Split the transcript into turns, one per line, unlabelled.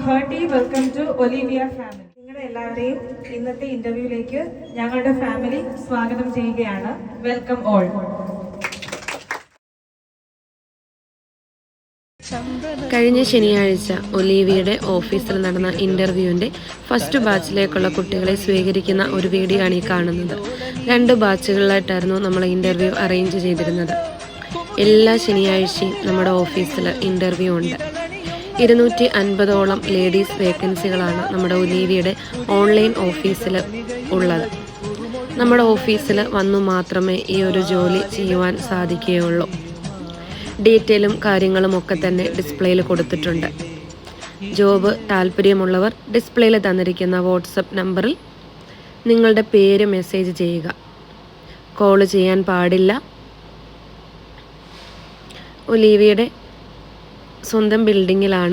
hearty welcome to Olivia family. നിങ്ങളുടെ എല്ലാവരെയും ഇന്നത്തെ ഇന്റർവ്യൂവിലേക്ക് ഞങ്ങളുടെ ഫാമിലി സ്വാഗതം ചെയ്യുകയാണ്. Welcome all.
കഴിഞ്ഞ ശനിയാഴ്ച ഒലീവിയയുടെ ഓഫീസിൽ നടന്ന ഇൻ്റർവ്യൂവിൻ്റെ ഫസ്റ്റ് ബാച്ചിലേക്കുള്ള കുട്ടികളെ സ്വീകരിക്കുന്ന ഒരു വീഡിയോ ആണ് ഈ കാണുന്നത്. 2 ബാച്ചുകളിലായിട്ടായിരുന്നു നമ്മൾ ഇൻ്റർവ്യൂ അറേഞ്ച് ചെയ്തിരുന്നത്. എല്ലാ ശനിയാഴ്ചയും നമ്മുടെ ഓഫീസിൽ ഇൻ്റർവ്യൂ ഉണ്ട്. 250ഓളം ലേഡീസ് വേക്കൻസികളാണ് നമ്മുടെ ഒലീവിയയുടെ ഓൺലൈൻ ഓഫീസിൽ ഉള്ളത്. നമ്മുടെ ഓഫീസിൽ വന്നു മാത്രമേ ഈ ഒരു ജോലി ചെയ്യുവാൻ സാധിക്കുകയുള്ളൂ. ഡീറ്റെയിലും കാര്യങ്ങളും ഒക്കെ തന്നെ ഡിസ്പ്ലേയിൽ കൊടുത്തിട്ടുണ്ട്. ജോബ് താല്പര്യമുള്ളവർ ഡിസ്പ്ലേയിൽ തന്നിരിക്കുന്ന വാട്സപ്പ് നമ്പറിൽ നിങ്ങളുടെ പേര് മെസ്സേജ് ചെയ്യുക. കോൾ ചെയ്യാൻ പാടില്ല. ഒലീവിയയുടെ സ്വന്തം ബിൽഡിങ്ങിലാണ്